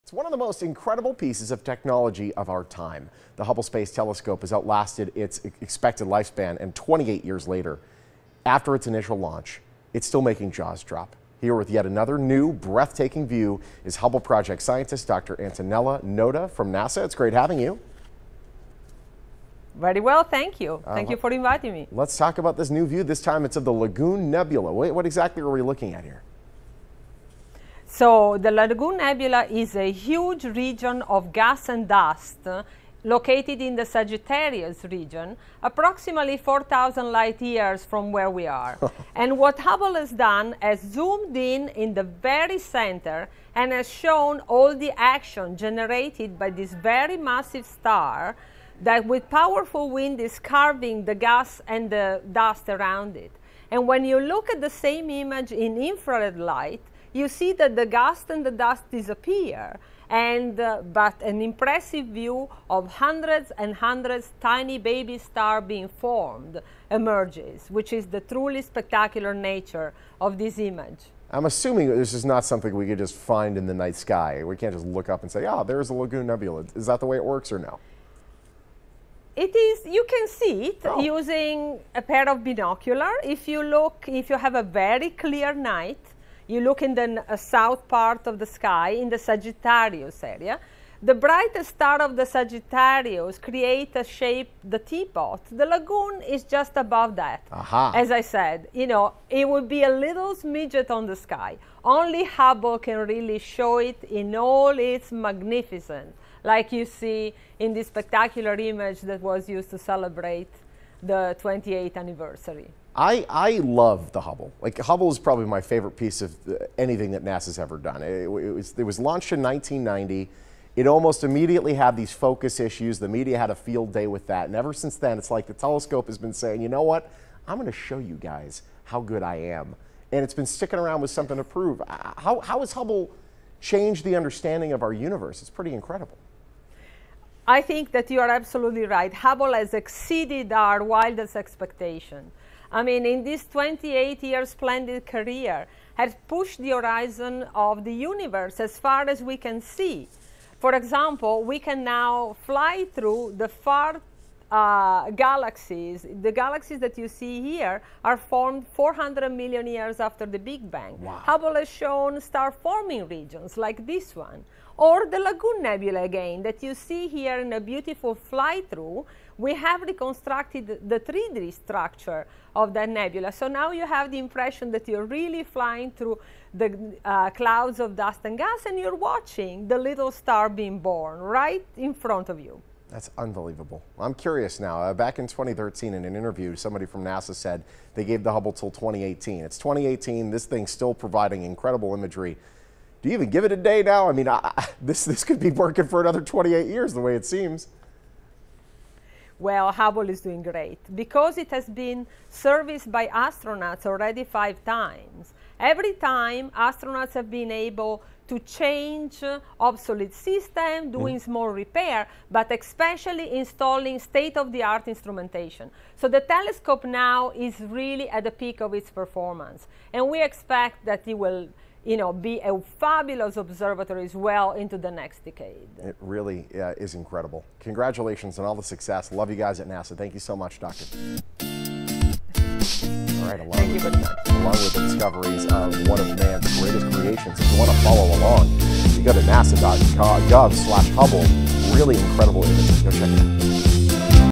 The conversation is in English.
It's one of the most incredible pieces of technology of our time. The Hubble Space Telescope has outlasted its expected lifespan, and 28 years later, after its initial launch, it's still making jaws drop. Here with yet another new, breathtaking view is Hubble Project scientist Dr. Antonella Noda from NASA. It's great having you. Very well, thank you. Thank you for inviting me. Let's talk about this new view. This time it's of the Lagoon Nebula. What exactly are we looking at here? So the Lagoon Nebula is a huge region of gas and dust located in the Sagittarius region, approximately 4,000 light years from where we are. And what Hubble has done has zoomed in the very center and has shown all the action generated by this very massive star that with powerful wind is carving the gas and the dust around it. And when you look at the same image in infrared light, you see that the gas and the dust disappear, but an impressive view of hundreds and hundreds tiny baby stars being formed emerges, which is the truly spectacular nature of this image. I'm assuming this is not something we could just find in the night sky. We can't just look up and say, oh, there's a Lagoon Nebula. Is that the way it works or no? It is, you can see it using a pair of binoculars. If you have a very clear night, you look in the south part of the sky, in the Sagittarius area. The brightest star of the Sagittarius creates a shape, the teapot. The lagoon is just above that. As I said, it would be a little smidget on the sky. Only Hubble can really show it in all its magnificence, like you see in this spectacular image that was used to celebrate the 28th anniversary. I love the Hubble. Like, Hubble is probably my favorite piece of anything that NASA's ever done. It was launched in 1990. It almost immediately had these focus issues. The media had a field day with that. And ever since then, it's like the telescope has been saying, you know what? I'm going to show you guys how good I am. And it's been sticking around with something to prove. How has Hubble changed the understanding of our universe? It's pretty incredible. I think that you are absolutely right. Hubble has exceeded our wildest expectation. I mean, in this 28-year splendid career, has pushed the horizon of the universe as far as we can see. For example, we can now fly through the far galaxies. The galaxies that you see here are formed 400 million years after the Big Bang. Wow. Hubble has shown star-forming regions like this one. Or the Lagoon Nebula again, that you see here in a beautiful fly-through. We have reconstructed the 3D structure of that nebula. So now you have the impression that you're really flying through the clouds of dust and gas, and you're watching the little star being born right in front of you. That's unbelievable. I'm curious now. Back in 2013, in an interview, somebody from NASA said they gave the Hubble till 2018. It's 2018. This thing's still providing incredible imagery. Do you even give it a day now? I mean, this could be working for another 28 years, the way it seems. Well, Hubble is doing great because it has been serviced by astronauts already 5 times. Every time, astronauts have been able to change obsolete systems, doing small repair, but especially installing state-of-the-art instrumentation. So the telescope now is really at the peak of its performance, and we expect that it will be a fabulous observatory as well into the next decade. It really is incredible. Congratulations on all the success. Love you guys at NASA. Thank you so much, Doctor. All right, along with the discoveries of one of man's greatest creations, if you want to follow along, you go to nasa.gov/Hubble. Really incredible images. Go check it out.